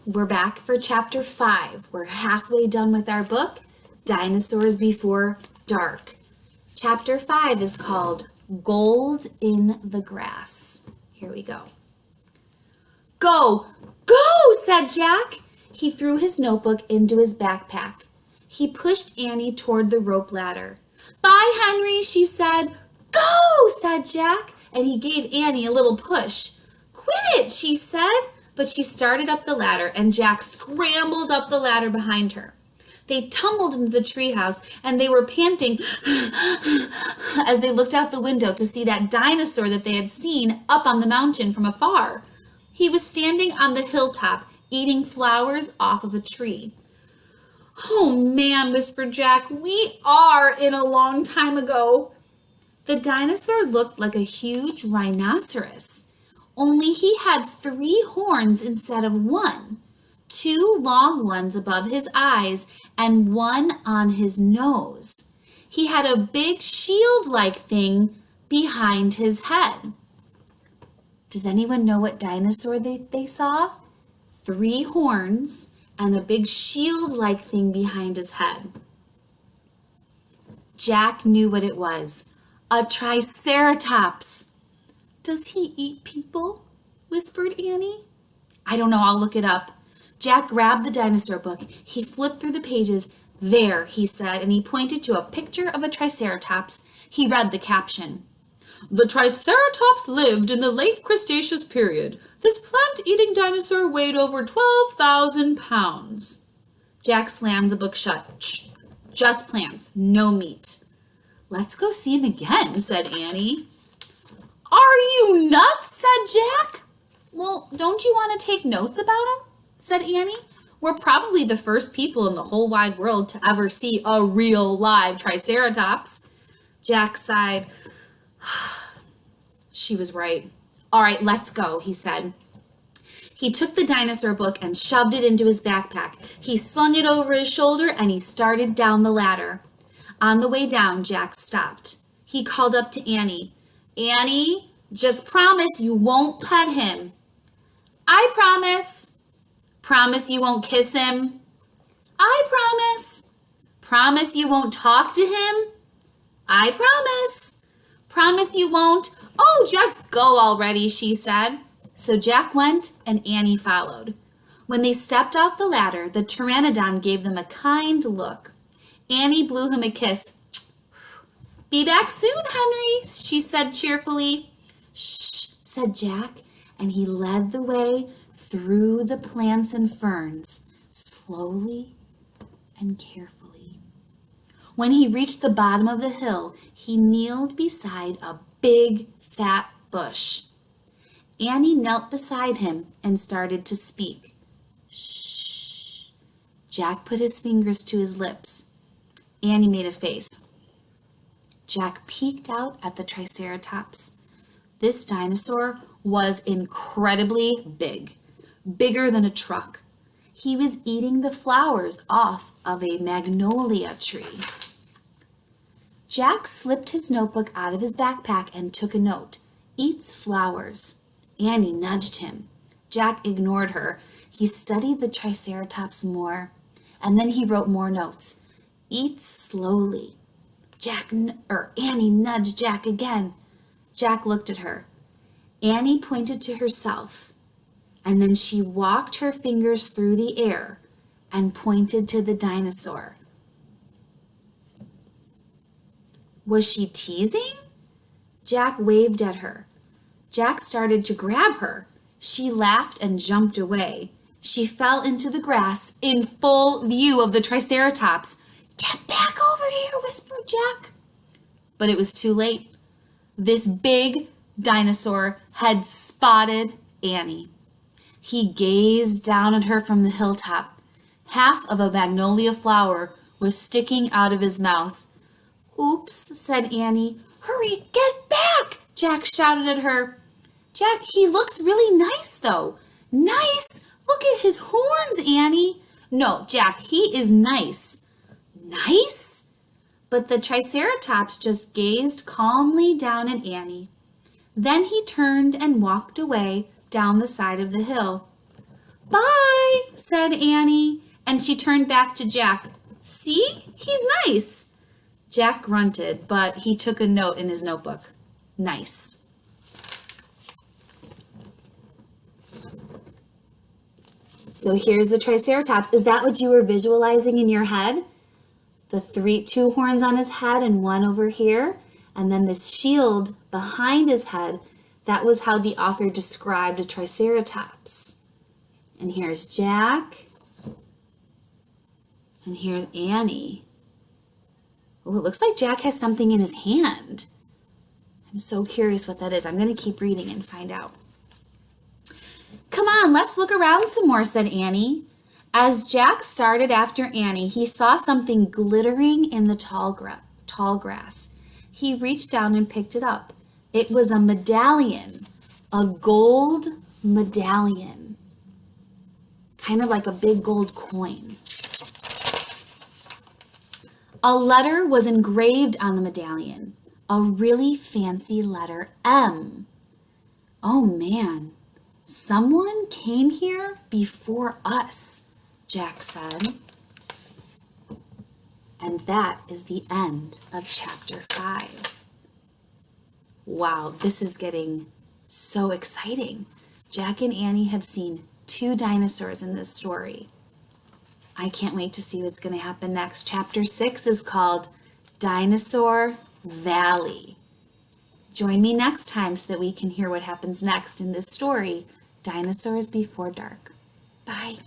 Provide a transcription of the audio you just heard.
we're back for chapter 5. We're halfway done with our book, Dinosaurs Before Dark. Chapter 5 is called Gold in the Grass. Here we go. Go, go, said Jack. He threw his notebook into his backpack. He pushed Annie toward the rope ladder. Bye, Henry, she said. Go, said Jack, and he gave Annie a little push. Quit it, she said, but she started up the ladder, and Jack scrambled up the ladder behind her. They tumbled into the treehouse, and they were panting as they looked out the window to see that dinosaur that they had seen up on the mountain from afar. He was standing on the hilltop, eating flowers off of a tree. Oh man, whispered Jack, we are in a long time ago. The dinosaur looked like a huge rhinoceros, only he had 3 horns instead of 1, 2 long ones above his eyes and 1 on his nose. He had a big shield-like thing behind his head. Does anyone know what dinosaur they saw? 3 horns and a big shield-like thing behind his head. Jack knew what it was. A triceratops. Does he eat people? Whispered Annie. I don't know, I'll look it up. Jack grabbed the dinosaur book. He flipped through the pages. There, he said, and he pointed to a picture of a triceratops. He read the caption. The Triceratops lived in the late Cretaceous period. This plant-eating dinosaur weighed over 12,000 pounds. Jack slammed the book shut. Shh, just plants, no meat. Let's go see him again, said Annie. Are you nuts, said Jack. Well, don't you want to take notes about him, said Annie. We're probably the first people in the whole wide world to ever see a real live Triceratops. Jack sighed. She was right. All right, let's go, he said. He took the dinosaur book and shoved it into his backpack. He slung it over his shoulder and he started down the ladder. On the way down, Jack stopped. He called up to Annie. Annie, just promise you won't pet him. I promise. Promise you won't kiss him. I promise. Promise you won't talk to him. I promise. Promise you won't. Oh, just go already, she said. So Jack went and Annie followed. When they stepped off the ladder, the pteranodon gave them a kind look. Annie blew him a kiss. Be back soon, Henry, she said cheerfully. Shh, said Jack, and he led the way through the plants and ferns, slowly and carefully. When he reached the bottom of the hill, he kneeled beside a big, fat bush. Annie knelt beside him and started to speak. Shh. Jack put his fingers to his lips. Annie made a face. Jack peeked out at the Triceratops. This dinosaur was incredibly big, bigger than a truck. He was eating the flowers off of a magnolia tree. Jack slipped his notebook out of his backpack and took a note. Eats flowers. Annie nudged him. Jack ignored her. He studied the Triceratops more, and then he wrote more notes. Eats slowly. Annie nudged Jack again. Jack looked at her. Annie pointed to herself, and then she walked her fingers through the air and pointed to the dinosaur. Was she teasing? Jack waved at her. Jack started to grab her. She laughed and jumped away. She fell into the grass in full view of the Triceratops. Get back over here, whispered Jack. But it was too late. This big dinosaur had spotted Annie. He gazed down at her from the hilltop. Half of a magnolia flower was sticking out of his mouth. Oops, said Annie. Hurry, get back, Jack shouted at her. Jack, he looks really nice, though. Nice? Look at his horns, Annie. No, Jack, he is nice. Nice? But the Triceratops just gazed calmly down at Annie. Then he turned and walked away down the side of the hill. Bye, said Annie, and she turned back to Jack. See? He's nice. Jack grunted, but he took a note in his notebook. Nice. So here's the Triceratops. Is that what you were visualizing in your head? The two horns on his head and one over here, and then this shield behind his head. That was how the author described a Triceratops. And here's Jack, and here's Annie. Oh, it looks like Jack has something in his hand. I'm so curious what that is. I'm going to keep reading and find out. Come on, let's look around some more, said Annie. As Jack started after Annie, he saw something glittering in the tall grass. He reached down and picked it up. It was a medallion, a gold medallion, kind of like a big gold coin. A letter was engraved on the medallion, a really fancy letter M. Oh man, someone came here before us, Jack said. And that is the end of chapter 5. Wow, this is getting so exciting. Jack and Annie have seen 2 dinosaurs in this story. I can't wait to see what's going to happen next. Chapter 6 is called Dinosaur Valley. Join me next time so that we can hear what happens next in this story, Dinosaurs Before Dark. Bye.